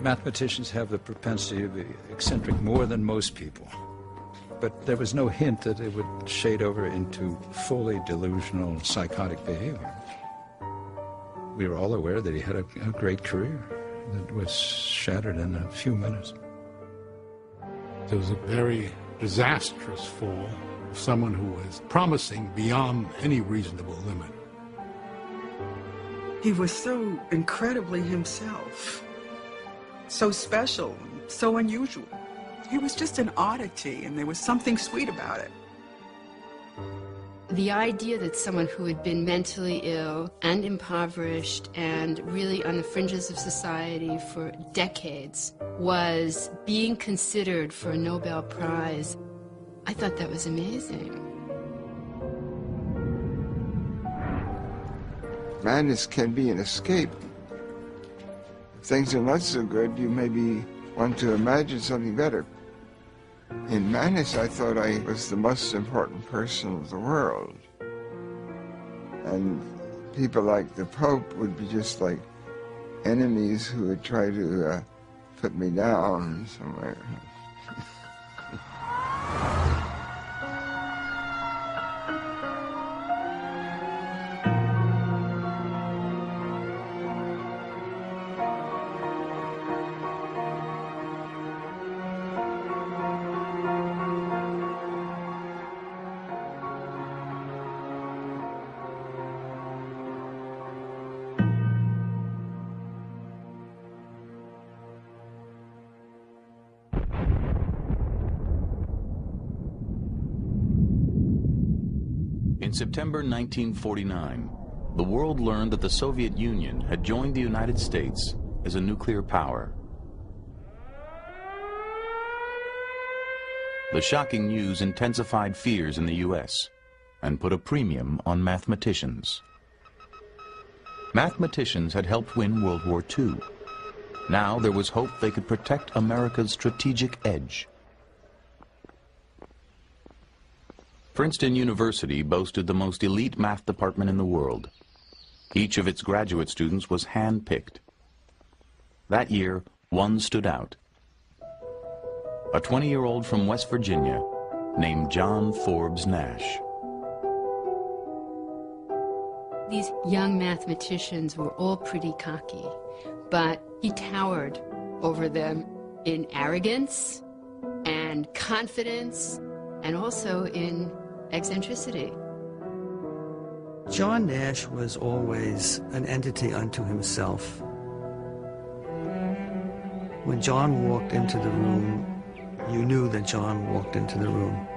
Mathematicians have the propensity to be eccentric more than most people. But there was no hint that it would shade over into fully delusional psychotic behavior. We were all aware that he had a great career that was shattered in a few minutes. It was a very disastrous fall of someone who was promising beyond any reasonable limit. He was so incredibly himself, so special, so unusual. He was just an oddity, and there was something sweet about it. The idea that someone who had been mentally ill and impoverished and really on the fringes of society for decades was being considered for a Nobel Prize, I thought that was amazing. Madness can be an escape. If things are not so good, you maybe want to imagine something better. In madness, I thought I was the most important person of the world. And people like the Pope would be just like enemies who would try to put me down somewhere. In September 1949, the world learned that the Soviet Union had joined the United States as a nuclear power. The shocking news intensified fears in the U.S. and put a premium on mathematicians. Mathematicians had helped win World War II. Now there was hope they could protect America's strategic edge. Princeton University boasted the most elite math department in the world. Each of its graduate students was hand-picked. That year, one stood out. A 20-year-old from West Virginia named John Forbes Nash. These young mathematicians were all pretty cocky, but he towered over them in arrogance and confidence and also in eccentricity. John Nash was always an entity unto himself. When John walked into the room, you knew that John walked into the room.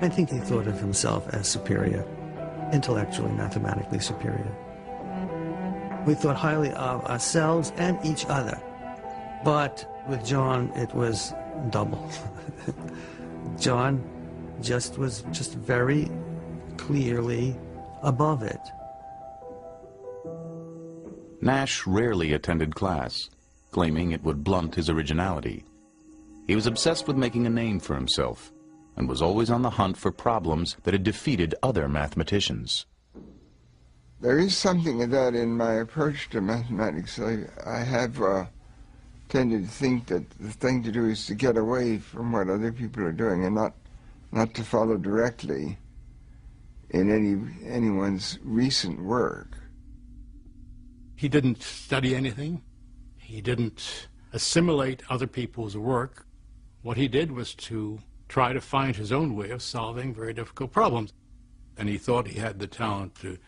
I think he thought of himself as superior, intellectually, mathematically superior. We thought highly of ourselves and each other, but with John it was double. John was just very clearly above it. Nash rarely attended class, claiming it would blunt his originality. He was obsessed with making a name for himself and was always on the hunt for problems that had defeated other mathematicians. There is something of that in my approach to mathematics. I have tended to think that the thing to do is to get away from what other people are doing and not to follow directly in anyone's recent work. He didn't study anything. He didn't assimilate other people's work. What he did was to try to find his own way of solving very difficult problems. And he thought he had the talent to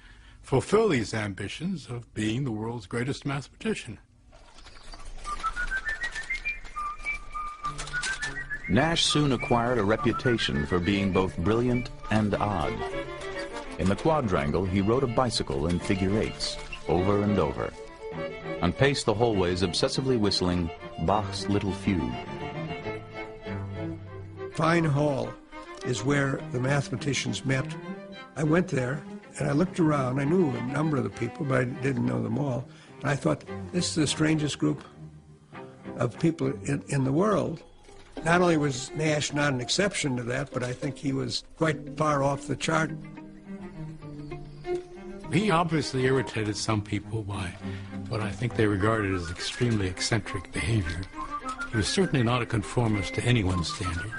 fulfill these ambitions of being the world's greatest mathematician. Nash soon acquired a reputation for being both brilliant and odd. In the quadrangle, he rode a bicycle in figure eights, over and over, and paced the hallways obsessively whistling Bach's Little Fugue. Fine Hall is where the mathematicians met. I went there, and I looked around. I knew a number of the people, but I didn't know them all. And I thought, this is the strangest group of people in the world. Not only was Nash not an exception to that, but I think he was quite far off the chart. He obviously irritated some people by what I think they regarded as extremely eccentric behavior. He was certainly not a conformist to anyone's standard.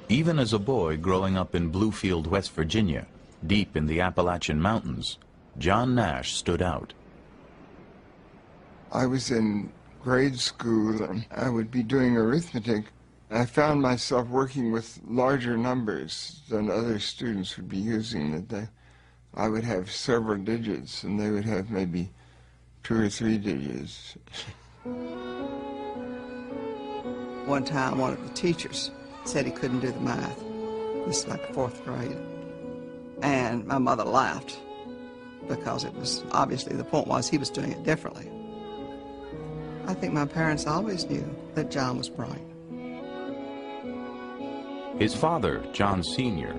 Even as a boy growing up in Bluefield, West Virginia, deep in the Appalachian Mountains, John Nash stood out. I was in grade school and I would be doing arithmetic. I found myself working with larger numbers than other students would be using. I would have several digits and they would have maybe 2 or 3 digits. One time, one of the teachers said he couldn't do the math. This is like 4th grade. And my mother laughed because it was obviously the point was he was doing it differently. I think my parents always knew that John was bright. His father, John Sr.,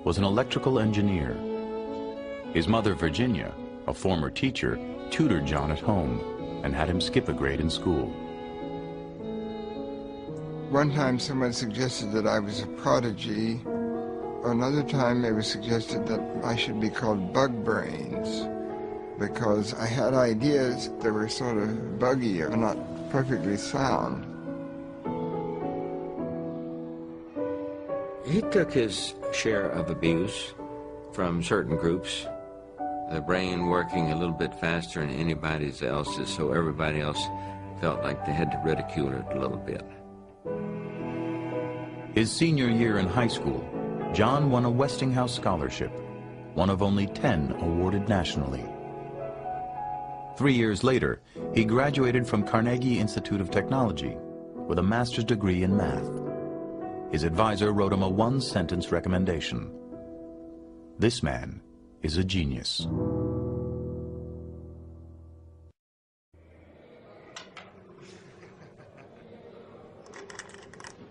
was an electrical engineer. His mother, Virginia, a former teacher, tutored John at home and had him skip a grade in school. One time someone suggested that I was a prodigy. Another time it was suggested that I should be called Bug Brains because I had ideas that were sort of buggy or not perfectly sound. He took his share of abuse from certain groups, the brain working a little bit faster than anybody else's, so everybody else felt like they had to ridicule it a little bit. His senior year in high school, John won a Westinghouse scholarship, one of only 10 awarded nationally. 3 years later, he graduated from Carnegie Institute of Technology with a master's degree in math. His advisor wrote him a 1-sentence recommendation. This man is a genius.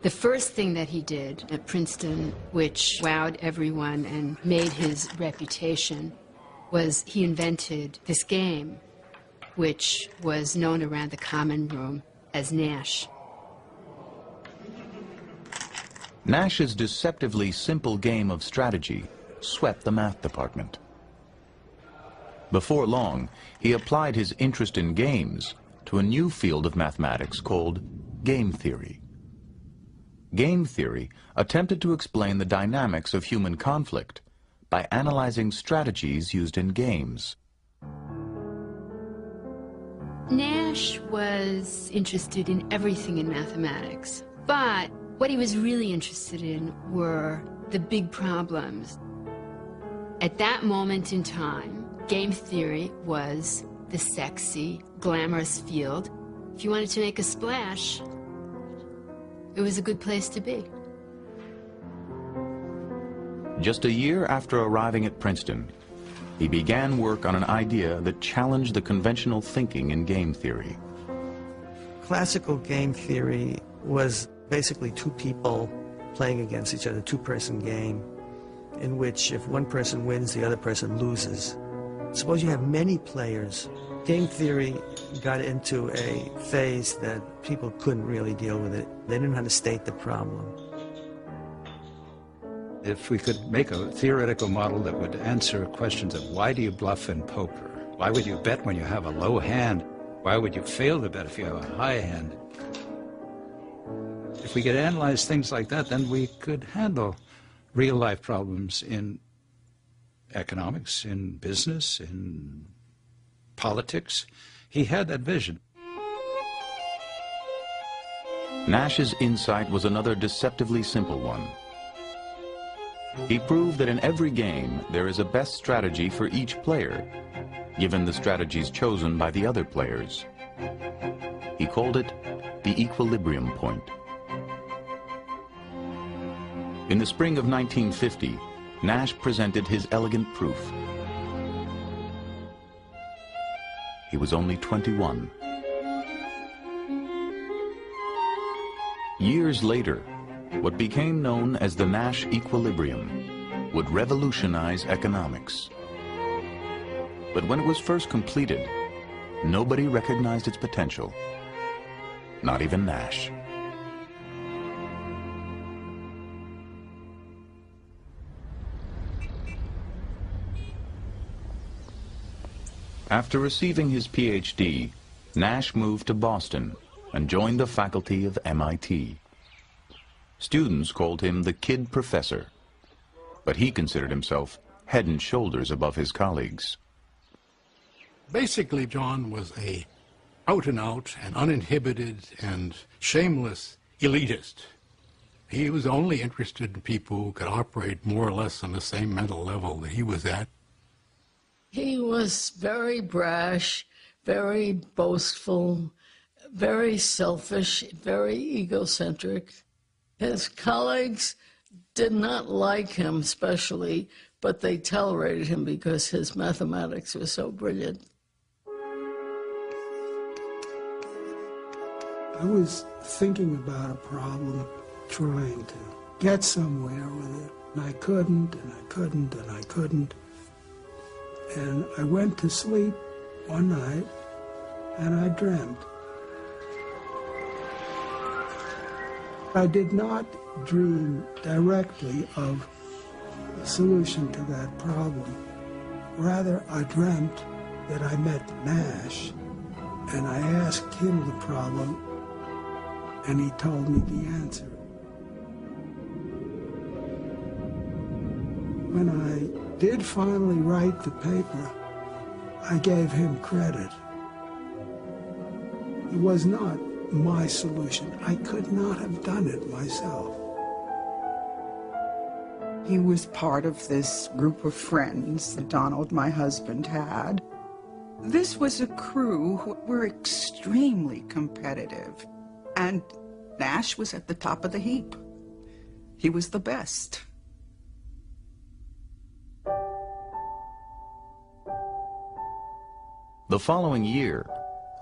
The first thing that he did at Princeton, which wowed everyone and made his reputation, was he invented this game, which was known around the common room as Nash. Nash's deceptively simple game of strategy swept the math department. Before long, he applied his interest in games to a new field of mathematics called game theory. Game theory attempted to explain the dynamics of human conflict by analyzing strategies used in games. Nash was interested in everything in mathematics, but what he was really interested in were the big problems. At that moment in time, game theory was the sexy, glamorous field. If you wanted to make a splash, it was a good place to be. Just a year after arriving at Princeton, he began work on an idea that challenged the conventional thinking in game theory. Classical game theory was basically 2 people playing against each other, 2-person game, in which if one person wins, the other person loses. Suppose you have many players. Game theory got into a phase that people couldn't really deal with it. They didn't know how to state the problem. If we could make a theoretical model that would answer questions of why do you bluff in poker? Why would you bet when you have a low hand? Why would you fail to bet if you have a high hand? If we could analyze things like that, then we could handle real-life problems in economics, in business, in politics. He had that vision. Nash's insight was another deceptively simple one. He proved that in every game there is a best strategy for each player, given the strategies chosen by the other players. He called it the equilibrium point. In the spring of 1950, Nash presented his elegant proof. He was only 21. Years later, what became known as the Nash equilibrium would revolutionize economics. But when it was first completed, nobody recognized its potential, not even Nash. After receiving his Ph.D., Nash moved to Boston and joined the faculty of MIT. Students called him the Kid Professor, but he considered himself head and shoulders above his colleagues. Basically, John was a out-and-out and uninhibited and shameless elitist. He was only interested in people who could operate more or less on the same mental level that he was at. He was very brash, very boastful, very selfish, very egocentric. His colleagues did not like him especially, but they tolerated him because his mathematics was so brilliant. I was thinking about a problem, trying to get somewhere with it, and I couldn't, and I couldn't, and I couldn't. And I went to sleep one night, and I dreamt. I did not dream directly of a solution to that problem. Rather, I dreamt that I met Nash, and I asked him the problem, and he told me the answer. When I did finally write the paper, I gave him credit. It was not my solution. I could not have done it myself. He was part of this group of friends that Donald, my husband, had. This was a crew who were extremely competitive, and Nash was at the top of the heap. He was the best. The following year,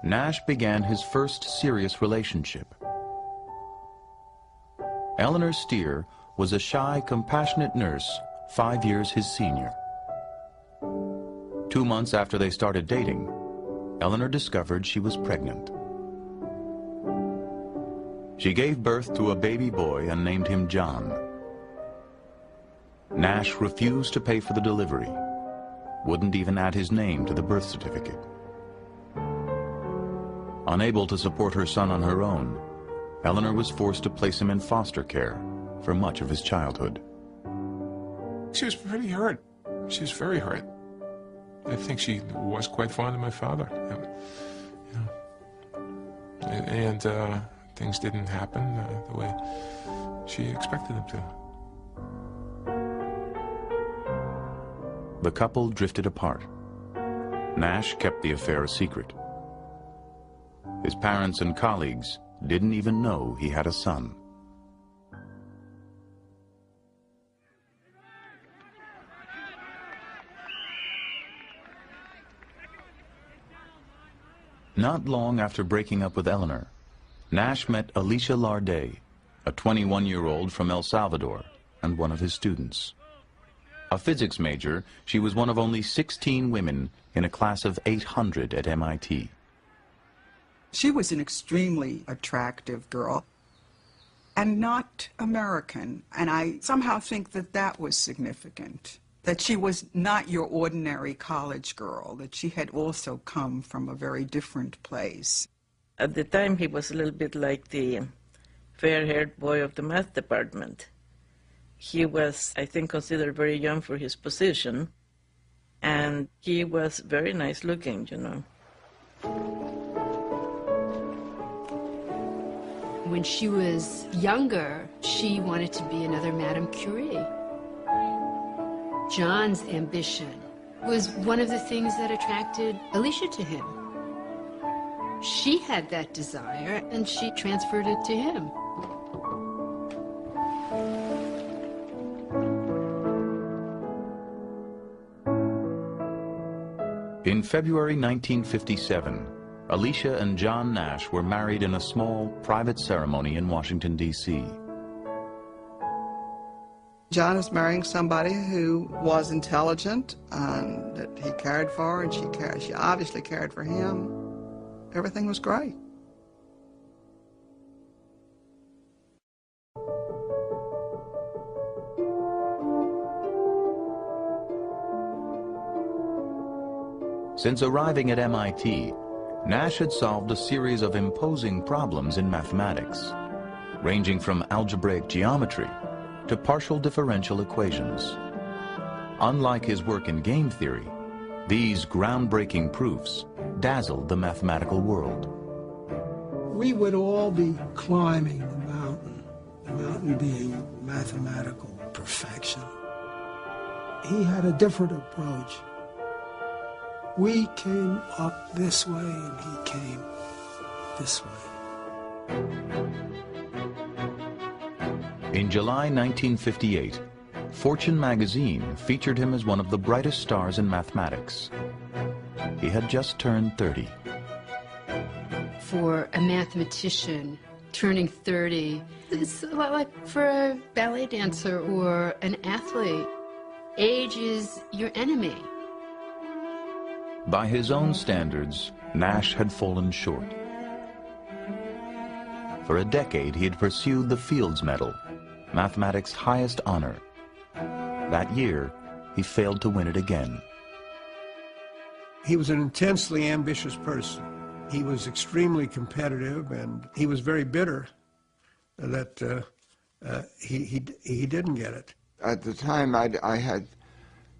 Nash began his first serious relationship. Eleanor Steer was a shy, compassionate nurse, 5 years his senior. 2 months after they started dating, Eleanor discovered she was pregnant. She gave birth to a baby boy and named him John. Nash refused to pay for the delivery, wouldn't even add his name to the birth certificate. Unable to support her son on her own, Eleanor was forced to place him in foster care for much of his childhood. She was pretty hurt. She was very hurt. I think she was quite fond of my father. And things didn't happen the way she expected them to. The couple drifted apart. Nash kept the affair a secret. His parents and colleagues didn't even know he had a son. Not long after breaking up with Eleanor, Nash met Alicia Larday, a 21-year-old from El Salvador and one of his students. A physics major, she was one of only 16 women in a class of 800 at MIT. She was an extremely attractive girl and not American, and I somehow think that that was significant, that she was not your ordinary college girl, that she had also come from a very different place. At the time, he was a little bit like the fair-haired boy of the math department. He was, I think, considered very young for his position, and he was very nice looking, you know. When she was younger, she wanted to be another Madame Curie. John's ambition was one of the things that attracted Alicia to him. She had that desire, and she transferred it to him. In February 1957, Alicia and John Nash were married in a small, private ceremony in Washington, D.C. John is marrying somebody who was intelligent and that he cared for, and she obviously cared for him. Everything was great. Since arriving at MIT, Nash had solved a series of imposing problems in mathematics, ranging from algebraic geometry to partial differential equations. Unlike his work in game theory, these groundbreaking proofs dazzled the mathematical world. We would all be climbing the mountain being mathematical perfection. He had a different approach. We came up this way and he came this way. In July 1958, Fortune magazine featured him as one of the brightest stars in mathematics. He had just turned 30. For a mathematician, turning 30, it's a lot like for a ballet dancer or an athlete. Age is your enemy. By his own standards, Nash had fallen short. For a decade, he had pursued the Fields Medal, mathematics' highest honor. That year, he failed to win it again. He was an intensely ambitious person. He was extremely competitive, and he was very bitter that he didn't get it. At the time, I had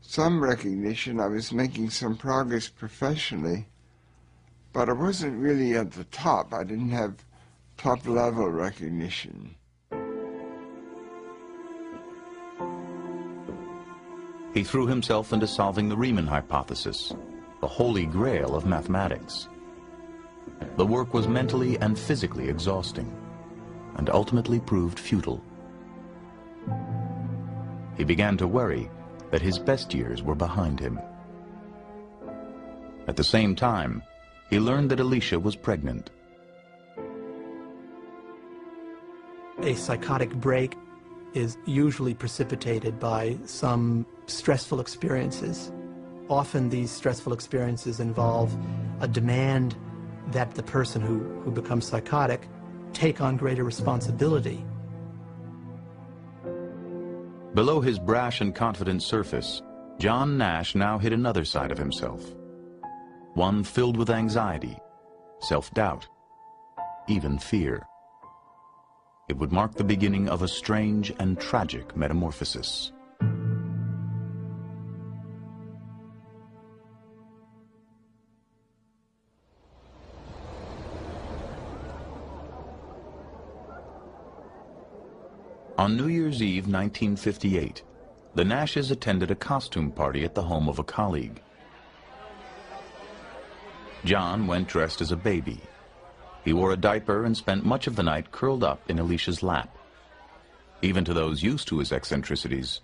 some recognition. I was making some progress professionally, but I wasn't really at the top. I didn't have top-level recognition. He threw himself into solving the Riemann hypothesis, the holy grail of mathematics. The work was mentally and physically exhausting, and ultimately proved futile. He began to worry that his best years were behind him. At the same time, he learned that Alicia was pregnant. A psychotic break is usually precipitated by some stressful experiences. Often these stressful experiences involve a demand that the person who becomes psychotic take on greater responsibility. Below his brash and confident surface, John Nash now hid another side of himself. One filled with anxiety, self-doubt, even fear. It would mark the beginning of a strange and tragic metamorphosis. On New Year's Eve 1958, the Nashes attended a costume party at the home of a colleague. John went dressed as a baby. He wore a diaper and spent much of the night curled up in Alicia's lap. Even to those used to his eccentricities,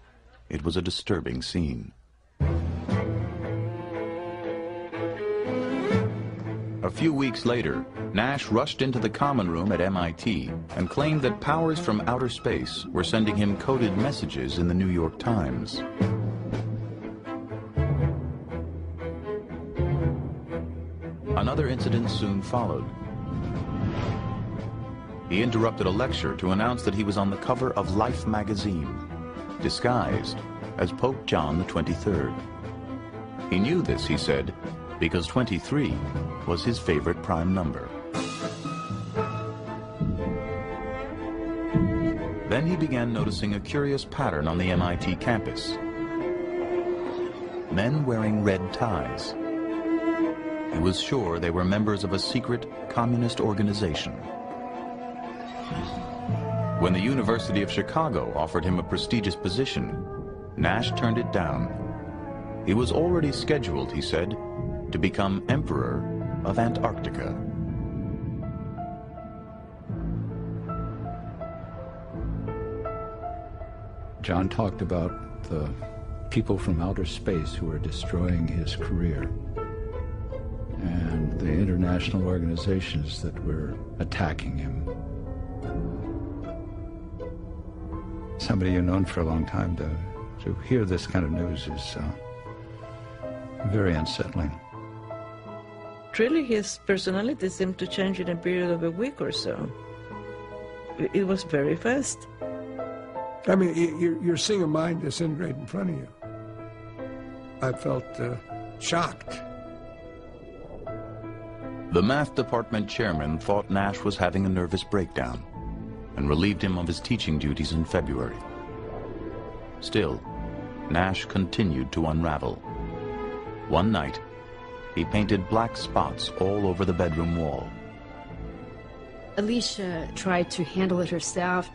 it was a disturbing scene. A few weeks later, Nash rushed into the common room at MIT and claimed that powers from outer space were sending him coded messages in the New York Times. Another incident soon followed. He interrupted a lecture to announce that he was on the cover of Life magazine, disguised as Pope John XXIII. He knew this, he said, because 23 was his favorite prime number. Then he began noticing a curious pattern on the MIT campus. Men wearing red ties. He was sure they were members of a secret communist organization. When the University of Chicago offered him a prestigious position, Nash turned it down. He was already scheduled, he said, to become Emperor of Antarctica. John talked about the people from outer space who were destroying his career and the international organizations that were attacking him. Somebody you've known for a long time, to hear this kind of news is very unsettling. Really, his personality seemed to change in a period of a week or so. It was very fast. I mean, you're seeing a mind disintegrate in front of you. I felt shocked The math department chairman thought Nash was having a nervous breakdown and relieved him of his teaching duties in February. Still, Nash continued to unravel. One night, he painted black spots all over the bedroom wall. Alicia tried to handle it herself,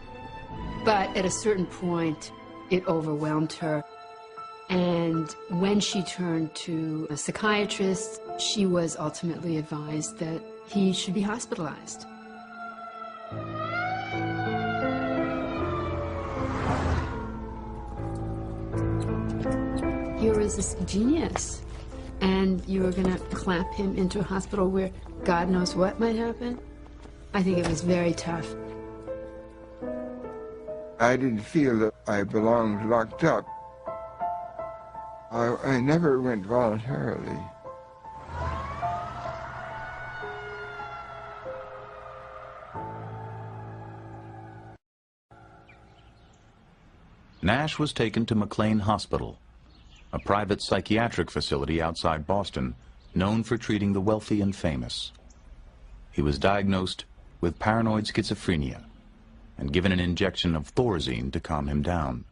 but at a certain point, it overwhelmed her. And when she turned to a psychiatrist, she was ultimately advised that he should be hospitalized. Here was this genius, and you were going to clap him into a hospital where God knows what might happen? I think it was very tough. I didn't feel that I belonged locked up. I never went voluntarily. Nash was taken to McLean Hospital, a private psychiatric facility outside Boston, known for treating the wealthy and famous. He was diagnosed with paranoid schizophrenia and given an injection of Thorazine to calm him down.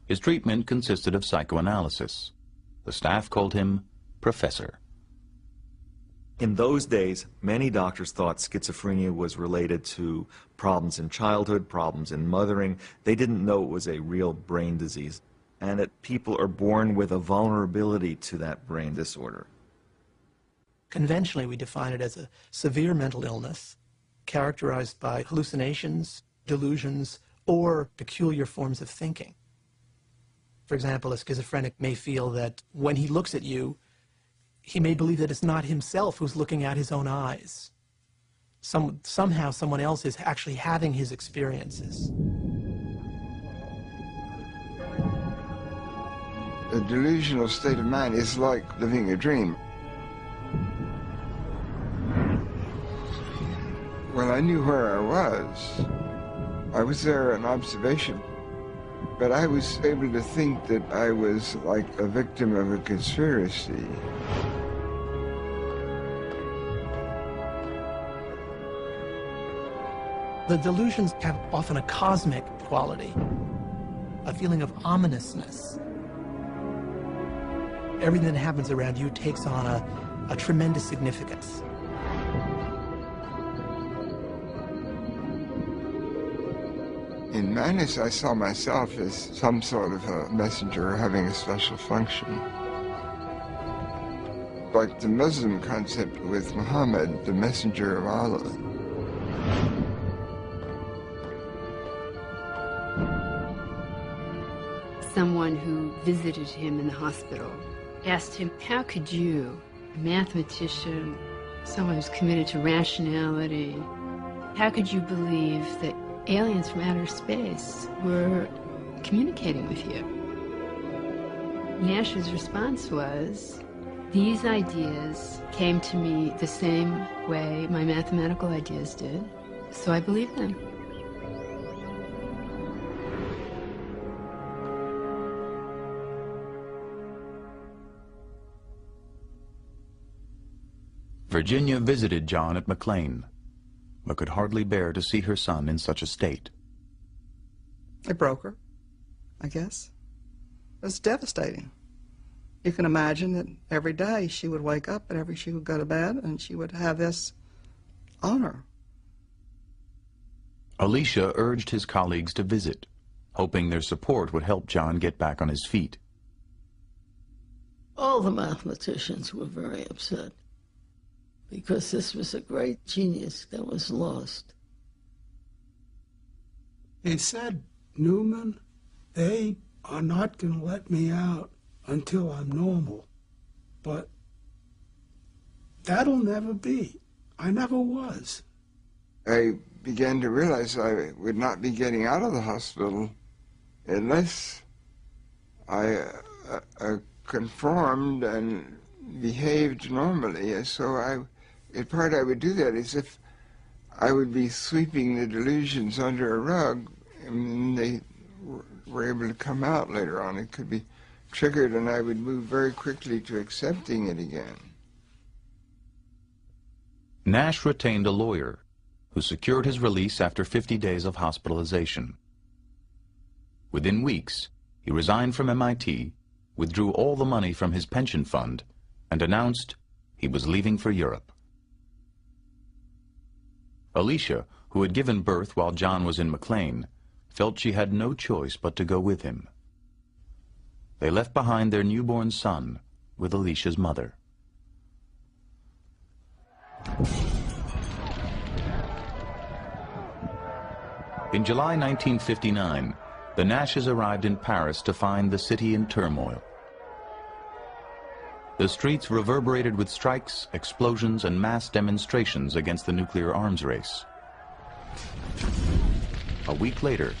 His treatment consisted of psychoanalysis. The staff called him Professor. In those days, many doctors thought schizophrenia was related to problems in childhood, problems in mothering. They didn't know it was a real brain disease, and that people are born with a vulnerability to that brain disorder. Conventionally, we define it as a severe mental illness characterized by hallucinations, delusions, or peculiar forms of thinking. For example, a schizophrenic may feel that when he looks at you, he may believe that it's not himself who's looking at his own eyes. Somehow someone else is actually having his experiences. A delusional state of mind is like living a dream. Well, I knew where I was. I was there in observation. But I was able to think that I was like a victim of a conspiracy. The delusions have often a cosmic quality, a feeling of ominousness. Everything that happens around you takes on a tremendous significance. In madness, I saw myself as some sort of a messenger having a special function. Like the Muslim concept with Muhammad, the messenger of Allah. Someone who visited him in the hospital asked him, how could you, a mathematician, someone who's committed to rationality, how could you believe that aliens from outer space were communicating with you? Nash's response was, these ideas came to me the same way my mathematical ideas did, so I believe them. Virginia visited John at McLean, but could hardly bear to see her son in such a state. It broke her, I guess. It was devastating. You can imagine that every day she would wake up and she would go to bed and she would have this on her. Alicia urged his colleagues to visit, hoping their support would help John get back on his feet. All the mathematicians were very upset because this was a great genius that was lost. They said, Newman, they are not going to let me out until I'm normal. But that'll never be. I never was. I began to realize I would not be getting out of the hospital unless I conformed and behaved normally. And so in part I would do that as if I would be sweeping the delusions under a rug, and they were able to come out later on. It could be triggered, and I would move very quickly to accepting it again. Nash retained a lawyer who secured his release after 50 days of hospitalization. Within weeks, he resigned from MIT, withdrew all the money from his pension fund, and announced he was leaving for Europe. Alicia, who had given birth while John was in McLean, felt she had no choice but to go with him. They left behind their newborn son with Alicia's mother. In July 1959, the Nashes arrived in Paris to find the city in turmoil. The streets reverberated with strikes, explosions, and mass demonstrations against the nuclear arms race. A week later,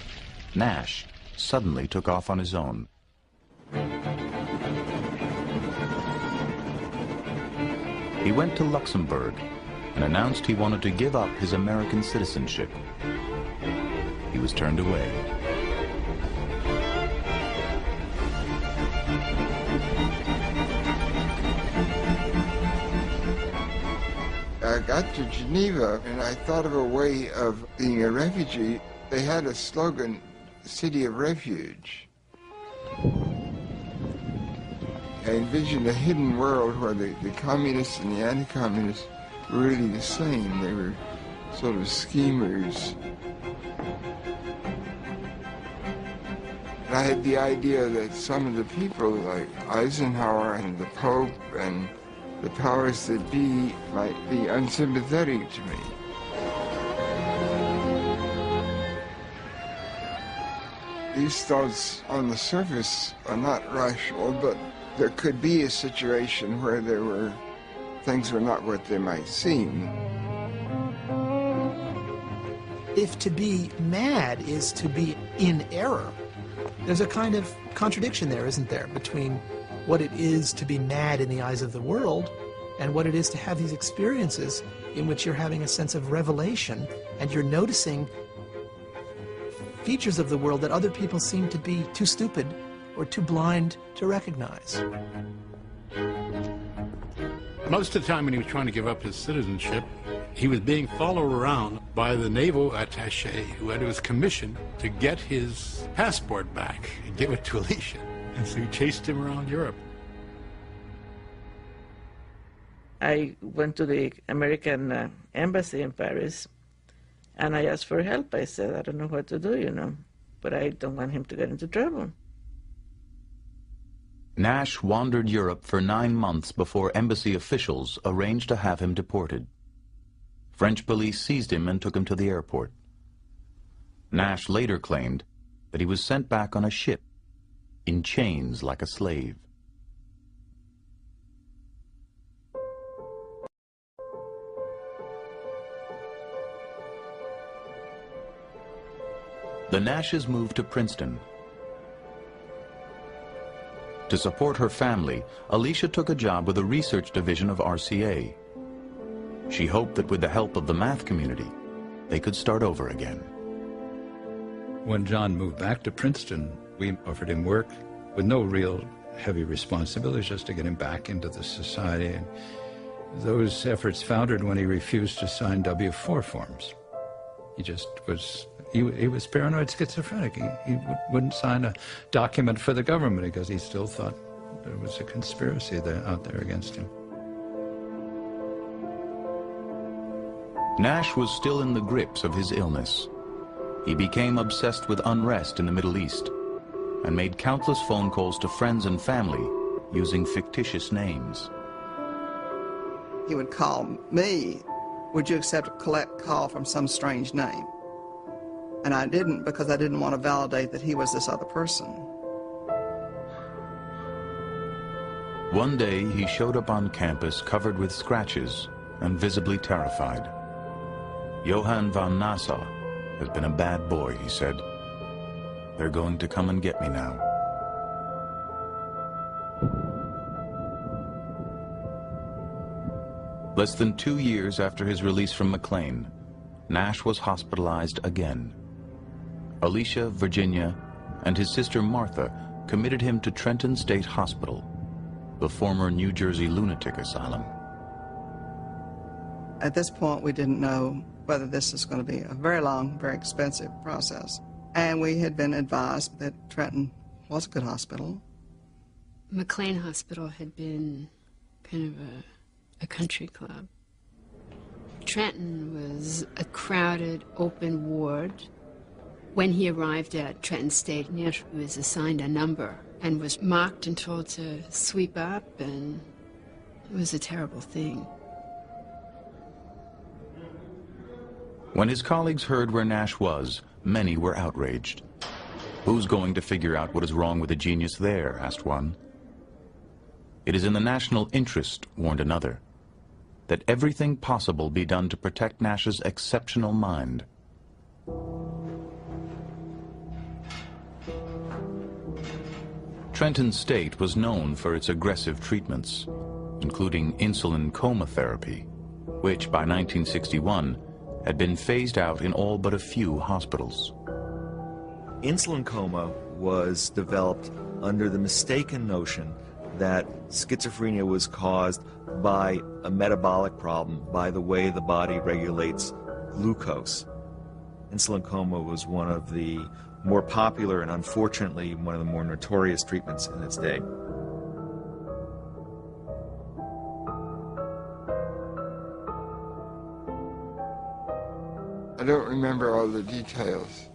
Nash suddenly took off on his own. He went to Luxembourg and announced he wanted to give up his American citizenship. He was turned away. I got to Geneva and I thought of a way of being a refugee. They had a slogan, City of Refuge. I envisioned a hidden world where the communists and the anti-communists were really the same. They were sort of schemers. And I had the idea that some of the people like Eisenhower and the Pope and the powers that be might be unsympathetic to me. These thoughts on the surface are not rational, but there could be a situation where things were not what they might seem. If to be mad is to be in error, there's a kind of contradiction there, isn't there, between what it is to be mad in the eyes of the world and what it is to have these experiences in which you're having a sense of revelation and you're noticing features of the world that other people seem to be too stupid or too blind to recognize. Most of the time when he was trying to give up his citizenship, he was being followed around by the naval attaché who had his commission to get his passport back and give it to Alicia. And so he chased him around Europe. I went to the American embassy in Paris, and I asked for help. I said, I don't know what to do, you know, but I don't want him to get into trouble. Nash wandered Europe for 9 months before embassy officials arranged to have him deported. French police seized him and took him to the airport. Nash later claimed that he was sent back on a ship, in chains like a slave. The Nashes moved to Princeton. To support her family, Alicia took a job with the research division of RCA. She hoped that with the help of the math community, they could start over again. When John moved back to Princeton, we offered him work with no real heavy responsibilities, just to get him back into the society. And those efforts foundered when he refused to sign W-4 forms. He just was, he was paranoid schizophrenic. He wouldn't sign a document for the government because he still thought there was a conspiracy out there against him. Nash was still in the grips of his illness. He became obsessed with unrest in the Middle East and made countless phone calls to friends and family using fictitious names. He would call me, would you accept a collect call from some strange name? And I didn't, because I didn't want to validate that he was this other person. One day he showed up on campus covered with scratches and visibly terrified. Johann von Nassau has been a bad boy, he said. They're going to come and get me now. Less than 2 years after his release from McLean, Nash was hospitalized again. Alicia, Virginia, and his sister Martha committed him to Trenton State Hospital, the former New Jersey lunatic asylum. At this point, we didn't know whether this was going to be a very long, very expensive process. And we had been advised that Trenton was a good hospital. McLean Hospital had been kind of a country club. Trenton was a crowded, open ward. When he arrived at Trenton State, Nash was assigned a number and was marked and told to sweep up, and it was a terrible thing. When his colleagues heard where Nash was, many were outraged. Who's going to figure out what is wrong with a genius there, asked one. It is in the national interest, warned another, that everything possible be done to protect Nash's exceptional mind. Trenton State was known for its aggressive treatments, including insulin coma therapy, which by 1961 had been phased out in all but a few hospitals. Insulin coma was developed under the mistaken notion that schizophrenia was caused by a metabolic problem, by the way the body regulates glucose. Insulin coma was one of the more popular and unfortunately one of the more notorious treatments in its day. I don't remember all the details.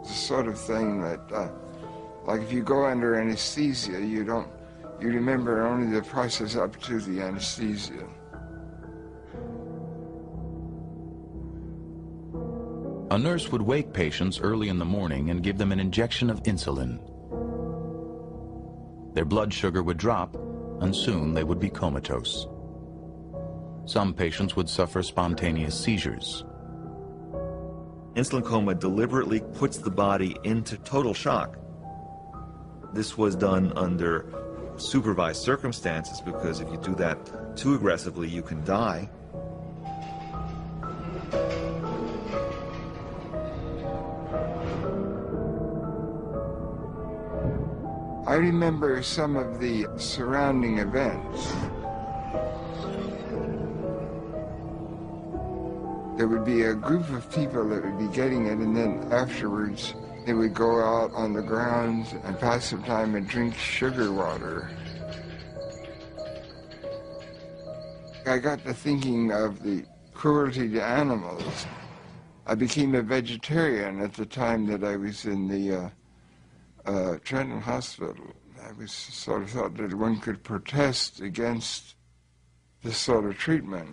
It's the sort of thing that, like if you go under anesthesia, you remember only the process up to the anesthesia. A nurse would wake patients early in the morning and give them an injection of insulin. Their blood sugar would drop, and soon they would be comatose. Some patients would suffer spontaneous seizures. Insulin coma deliberately puts the body into total shock. This was done under supervised circumstances, because if you do that too aggressively, you can die. I remember some of the surrounding events. There would be a group of people that would be getting it, and then afterwards they would go out on the grounds and pass some time and drink sugar water. I got to thinking of the cruelty to animals. I became a vegetarian at the time that I was in the Trenton Hospital. I was sort of thought that one could protest against this sort of treatment.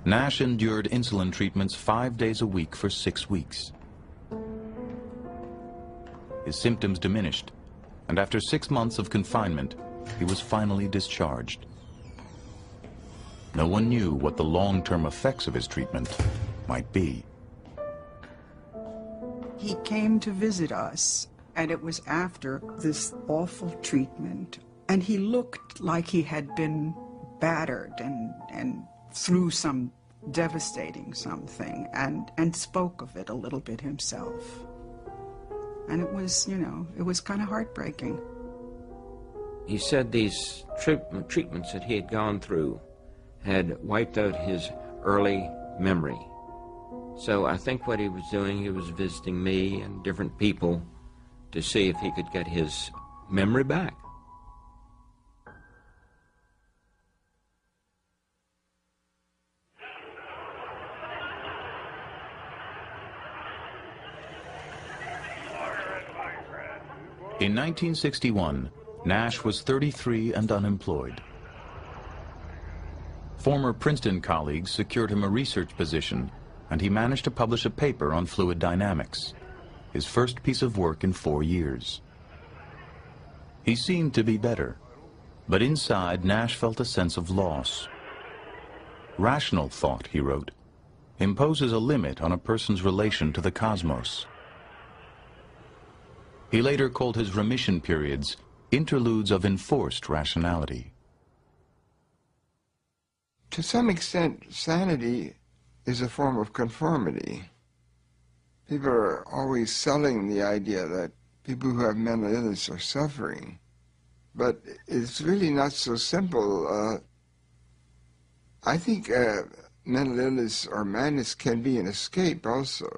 Nash endured insulin treatments 5 days a week for 6 weeks. His symptoms diminished, and after 6 months of confinement, he was finally discharged. No one knew what the long-term effects of his treatment might be. He came to visit us, and it was after this awful treatment, and he looked like he had been battered and through some devastating something, and spoke of it a little bit himself. And it was, it was kind of heartbreaking. He said these treatments that he had gone through had wiped out his early memory. So I think what he was doing, he was visiting me and different people to see if he could get his memory back. In 1961, Nash was 33 and unemployed. Former Princeton colleagues secured him a research position, and he managed to publish a paper on fluid dynamics, his first piece of work in 4 years. He seemed to be better, but inside Nash felt a sense of loss. Rational thought, he wrote, imposes a limit on a person's relation to the cosmos. He later called his remission periods interludes of enforced rationality. To some extent, sanity is a form of conformity. People are always selling the idea that people who have mental illness are suffering. but it's really not so simple. I think mental illness or madness can be an escape also.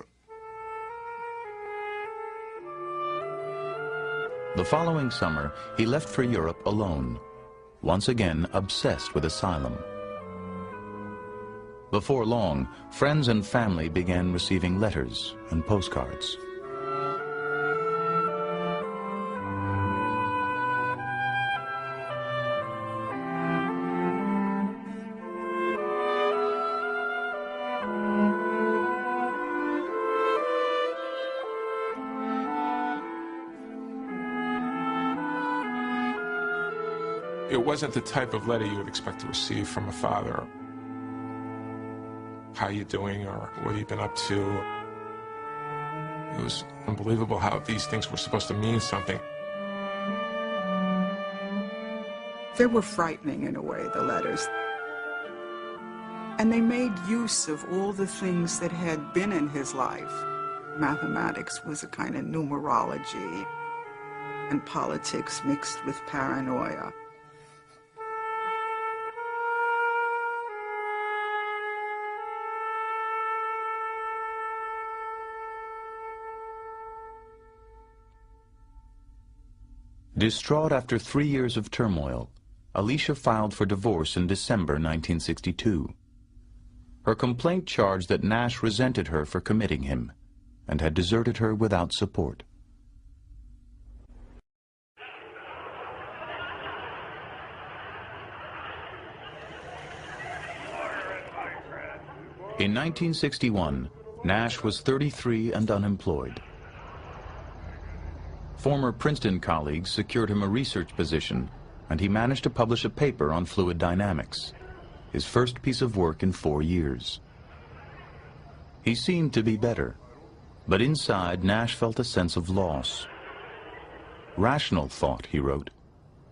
The following summer, he left for Europe alone, once again obsessed with asylum. Before long, friends and family began receiving letters and postcards. It wasn't the type of letter you would expect to receive from a father. How you doing, or what have you been up to? It was unbelievable how these things were supposed to mean something. They were frightening in a way, the letters. And they made use of all the things that had been in his life. Mathematics was a kind of numerology, and politics mixed with paranoia. Distraught after 3 years of turmoil, Alicia filed for divorce in December 1962. Her complaint charged that Nash resented her for committing him and had deserted her without support. In 1961, Nash was 33 and unemployed. Former Princeton colleagues secured him a research position, and he managed to publish a paper on fluid dynamics, his first piece of work in 4 years. He seemed to be better, but inside Nash felt a sense of loss. Rational thought, he wrote,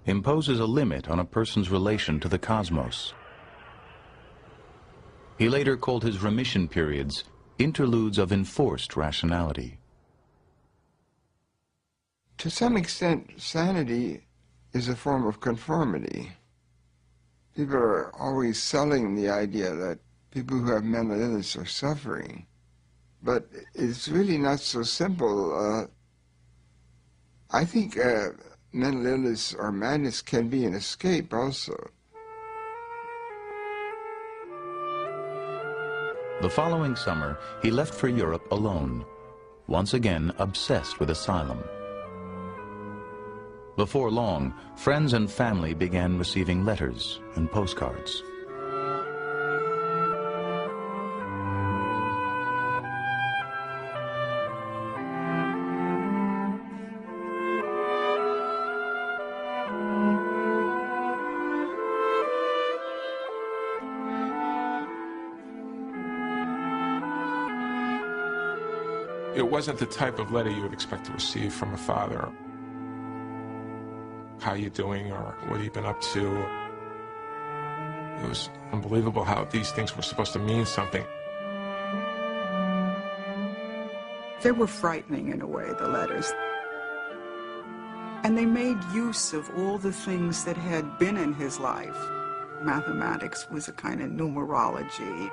imposes a limit on a person's relation to the cosmos. He later called his remission periods interludes of enforced rationality. To some extent, sanity is a form of conformity. People are always selling the idea that people who have mental illness are suffering. But it's really not so simple. I think mental illness or madness can be an escape also. The following summer, he left for Europe alone, once again obsessed with asylum. Before long, friends and family began receiving letters and postcards. It wasn't the type of letter you would expect to receive from a father. How you doing, or what have you been up to? It was unbelievable how these things were supposed to mean something. They were frightening in a way, the letters. And they made use of all the things that had been in his life. Mathematics was a kind of numerology,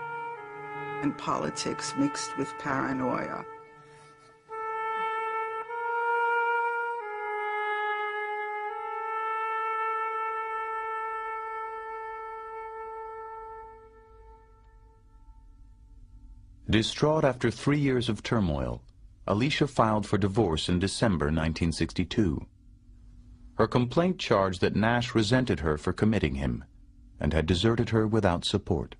and politics mixed with paranoia. Distraught after 3 years of turmoil, Alicia filed for divorce in December 1962. Her complaint charged that Nash resented her for committing him and had deserted her without support.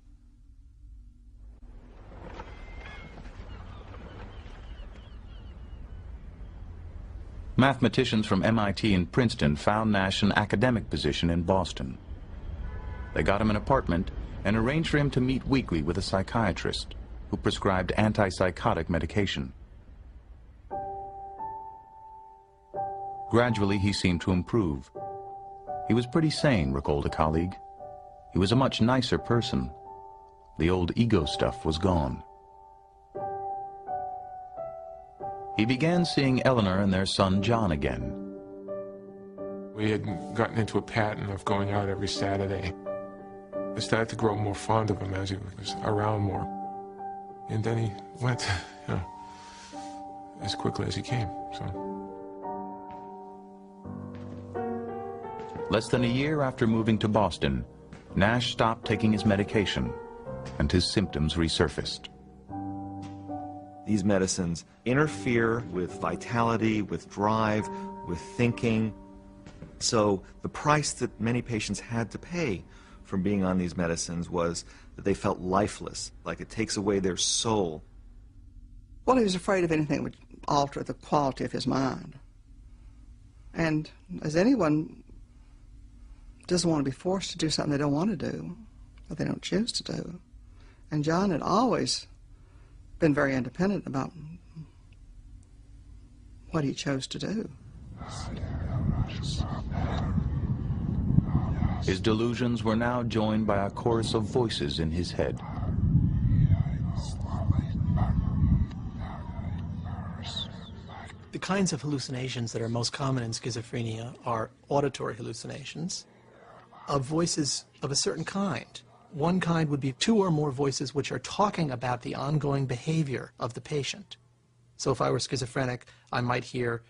Mathematicians from MIT and Princeton found Nash an academic position in Boston. They got him an apartment and arranged for him to meet weekly with a psychiatrist who prescribed antipsychotic medication. Gradually, he seemed to improve. He was pretty sane, recalled a colleague. He was a much nicer person. The old ego stuff was gone. He began seeing Eleanor and their son John again. We had gotten into a pattern of going out every Saturday. I started to grow more fond of him as he was around more. And then he went, you know, as quickly as he came, so. Less than a year after moving to Boston, Nash stopped taking his medication, and his symptoms resurfaced. These medicines interfere with vitality, with drive, with thinking. So the price that many patients had to pay from being on these medicines was that they felt lifeless, like it takes away their soul. Well, he was afraid of anything that would alter the quality of his mind. And as anyone doesn't want to be forced to do something they don't want to do, or they don't choose to do. And John had always been very independent about what he chose to do. His delusions were now joined by a chorus of voices in his head. The kinds of hallucinations that are most common in schizophrenia are auditory hallucinations of voices of a certain kind. One kind would be two or more voices which are talking about the ongoing behavior of the patient. So if I were schizophrenic, I might hear,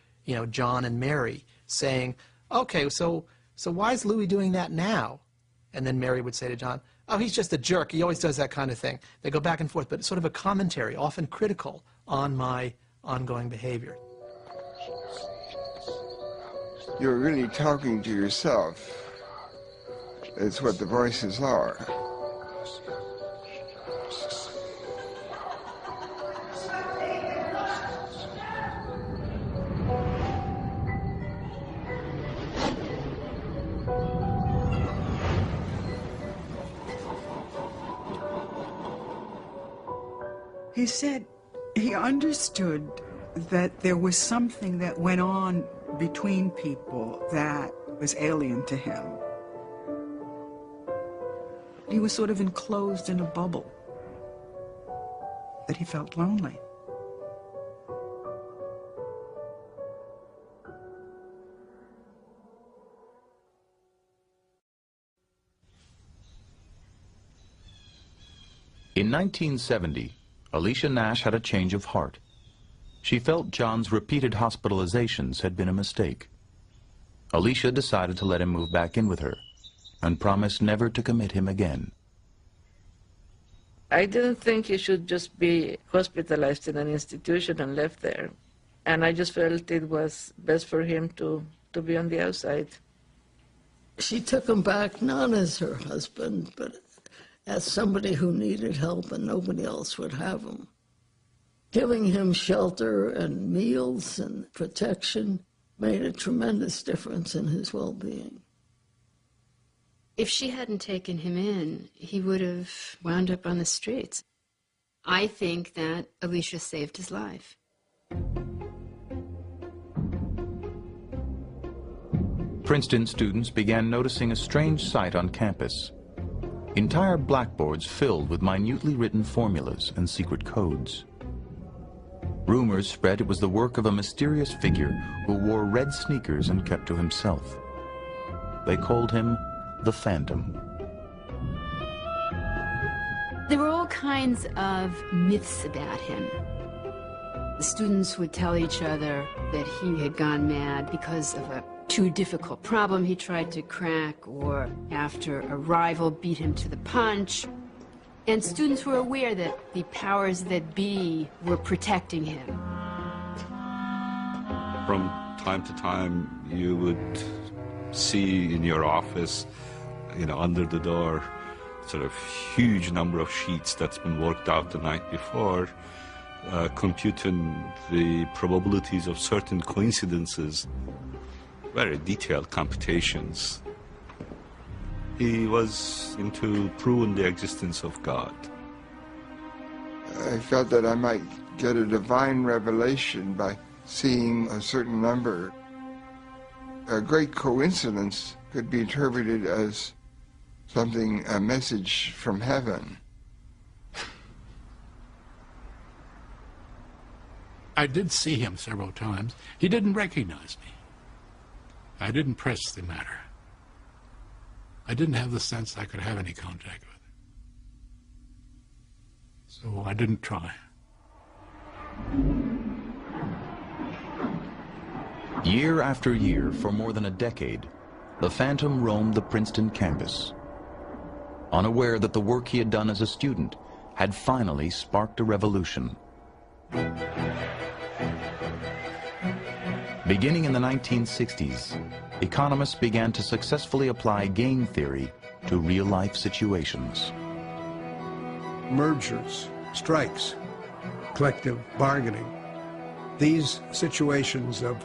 John and Mary saying, okay, so why is Louis doing that now? And then Mary would say to John, oh, he's just a jerk. He always does that kind of thing. They go back and forth, but it's sort of a commentary, often critical, on my ongoing behavior. You're really talking to yourself. It's what the voices are. He said he understood that there was something that went on between people that was alien to him. He was sort of enclosed in a bubble, that he felt lonely. In 1970, Alicia Nash had a change of heart. She felt John's repeated hospitalizations had been a mistake. Alicia decided to let him move back in with her and promised never to commit him again. I didn't think he should just be hospitalized in an institution and left there. And I just felt it was best for him to be on the outside. She took him back not as her husband, but as somebody who needed help and nobody else would have him. Giving him shelter and meals and protection made a tremendous difference in his well-being. If she hadn't taken him in, he would have wound up on the streets. I think that Alicia saved his life. Princeton students began noticing a strange sight on campus. Entire blackboards filled with minutely written formulas and secret codes. Rumors spread it was the work of a mysterious figure who wore red sneakers and kept to himself. They called him the Phantom. There were all kinds of myths about him. The students would tell each other that he had gone mad because of a too difficult problem he tried to crack, or after a rival beat him to the punch. And students were aware that the powers that be were protecting him. From time to time, you would see in your office, under the door, sort of huge number of sheets that's been worked out the night before, computing the probabilities of certain coincidences, very detailed computations. He was into proving the existence of God. I felt that I might get a divine revelation by seeing a certain number. A great coincidence could be interpreted as something, a message from heaven. I did see him several times. He didn't recognize me. I didn't press the matter. I didn't have the sense I could have any contact with it. So I didn't try. Year after year, for more than a decade, the Phantom roamed the Princeton campus, unaware that the work he had done as a student had finally sparked a revolution. Beginning in the 1960s, economists began to successfully apply game theory to real-life situations. Mergers, strikes, collective bargaining, these situations of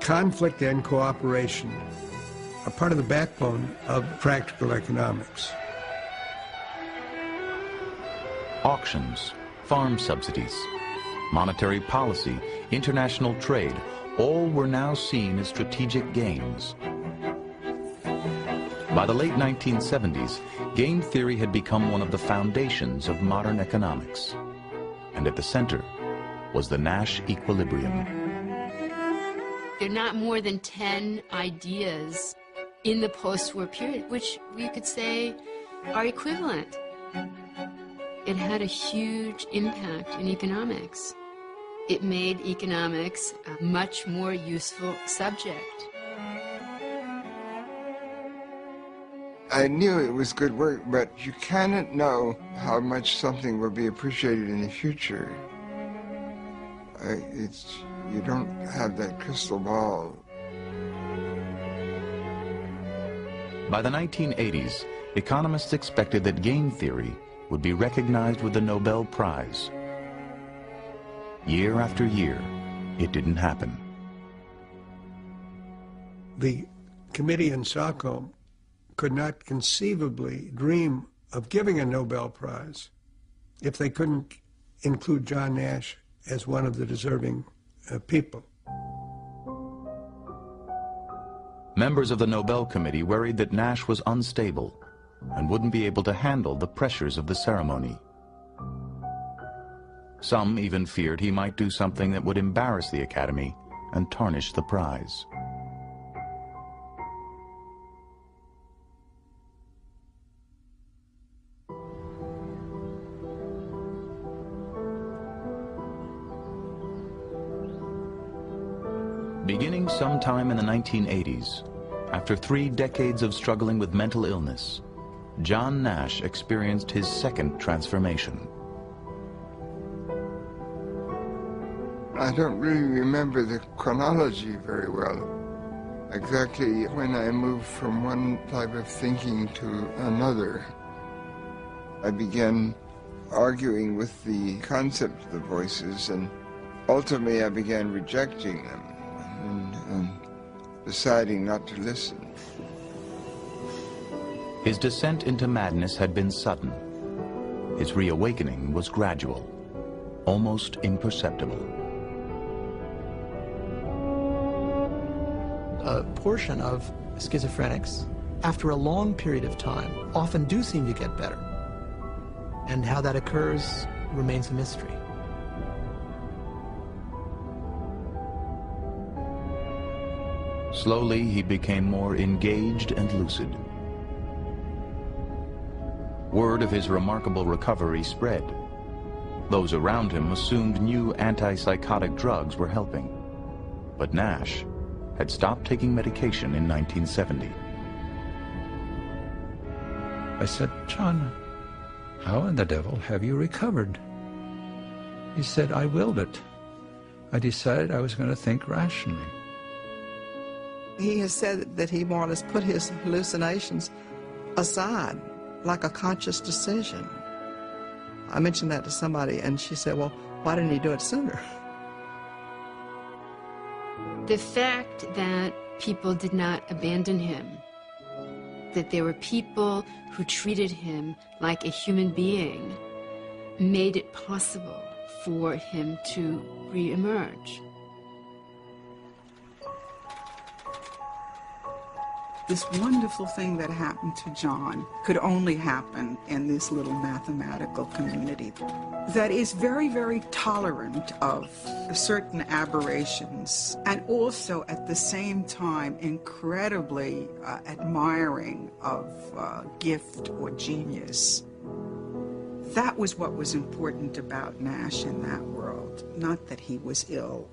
conflict and cooperation are part of the backbone of practical economics. Auctions, farm subsidies, monetary policy, international trade, all were now seen as strategic games. By the late 1970s, game theory had become one of the foundations of modern economics. And at the center was the Nash equilibrium. There are not more than 10 ideas in the post-war period, which we could say are equivalent. It had a huge impact in economics. It made economics a much more useful subject. I knew it was good work, but you cannot know how much something will be appreciated in the future. You don't have that crystal ball. By the 1980s, economists expected that game theory would be recognized with the Nobel Prize. Year after year, it didn't happen. The committee in Stockholm could not conceivably dream of giving a Nobel Prize if they couldn't include John Nash as one of the deserving people. Members of the Nobel Committee worried that Nash was unstable and wouldn't be able to handle the pressures of the ceremony. Some even feared he might do something that would embarrass the Academy and tarnish the prize. Beginning sometime in the 1980s, after 3 decades of struggling with mental illness, John Nash experienced his second transformation. I don't really remember the chronology very well. Exactly when I moved from one type of thinking to another. I began arguing with the concept of the voices, and ultimately I began rejecting them and deciding not to listen. His descent into madness had been sudden. His reawakening was gradual, almost imperceptible. A portion of schizophrenics, after a long period of time, often do seem to get better. And how that occurs remains a mystery. Slowly, he became more engaged and lucid. Word of his remarkable recovery spread. Those around him assumed new antipsychotic drugs were helping. But Nash had stopped taking medication in 1970. I said, "John, how in the devil have you recovered?" He said, "I willed it. I decided I was going to think rationally." He has said that he more or less put his hallucinations aside, like a conscious decision. I mentioned that to somebody, and she said, "Well, why didn't he do it sooner?" The fact that people did not abandon him, that there were people who treated him like a human being, made it possible for him to re-emerge. This wonderful thing that happened to John could only happen in this little mathematical community that is very, very tolerant of certain aberrations and also at the same time incredibly admiring of gift or genius. That was what was important about Nash in that world, not that he was ill.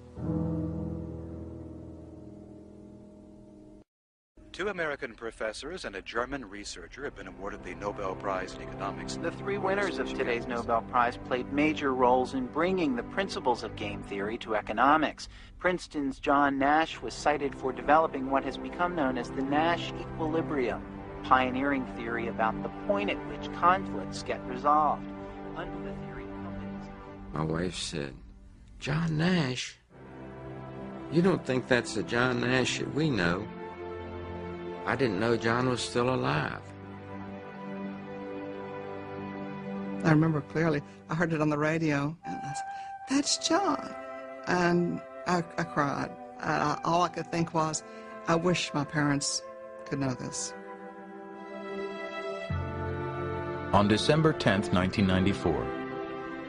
2 American professors and a German researcher have been awarded the Nobel Prize in Economics. The 3 winners of today's Nobel Prize played major roles in bringing the principles of game theory to economics. Princeton's John Nash was cited for developing what has become known as the Nash equilibrium, pioneering theory about the point at which conflicts get resolved. Under the theory, my wife said, "John Nash? You don't think that's the John Nash that we know?" I didn't know John was still alive. I remember clearly, I heard it on the radio, and I said, "That's John." And I cried. And all I could think was, I wish my parents could know this. On December 10th, 1994,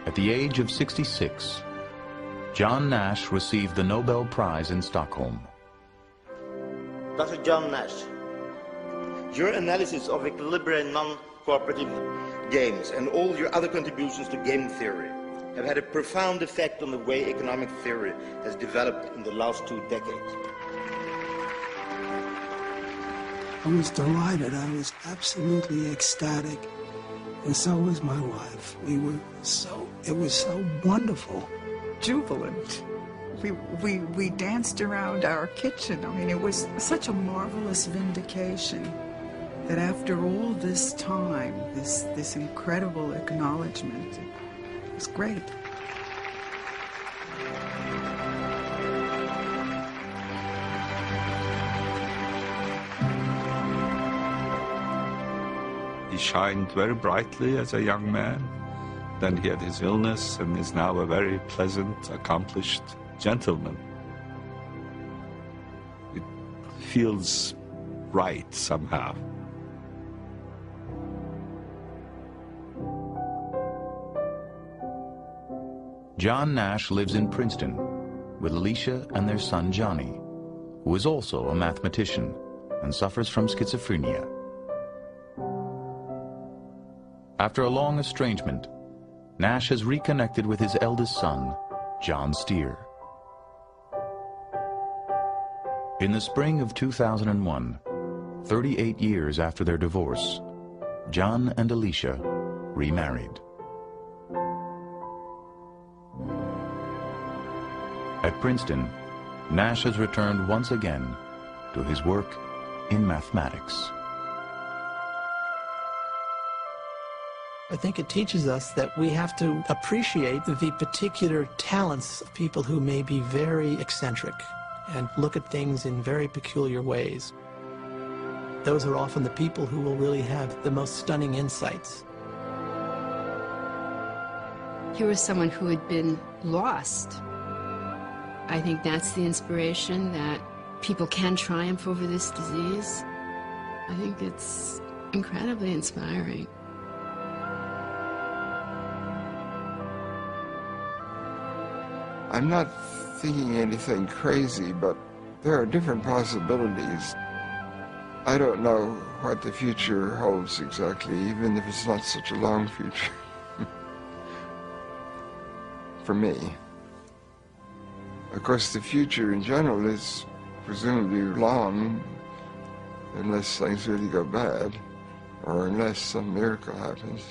at the age of 66, John Nash received the Nobel Prize in Stockholm. Dr. John Nash, your analysis of equilibrium non-cooperative games and all your other contributions to game theory have had a profound effect on the way economic theory has developed in the last 2 decades. I was delighted. I was absolutely ecstatic. And so was my wife. It was so wonderful. Jubilant. We danced around our kitchen. I mean, it was such a marvelous vindication that after all this time, this incredible acknowledgement, it was great. He shined very brightly as a young man. Then he had his illness and is now a very pleasant, accomplished gentleman. It feels right somehow. John Nash lives in Princeton with Alicia and their son Johnny, who is also a mathematician and suffers from schizophrenia. After a long estrangement, Nash has reconnected with his eldest son, John Steer. In the spring of 2001, 38 years after their divorce, John and Alicia remarried. At Princeton, Nash has returned once again to his work in mathematics. I think it teaches us that we have to appreciate the particular talents of people who may be very eccentric and look at things in very peculiar ways. Those are often the people who will really have the most stunning insights. Here was someone who had been lost. I think that's the inspiration, that people can triumph over this disease. I think it's incredibly inspiring. I'm not thinking anything crazy, but there are different possibilities. I don't know what the future holds exactly, even if it's not such a long future. For me. Of course, the future in general is presumably long, unless things really go bad, or unless some miracle happens.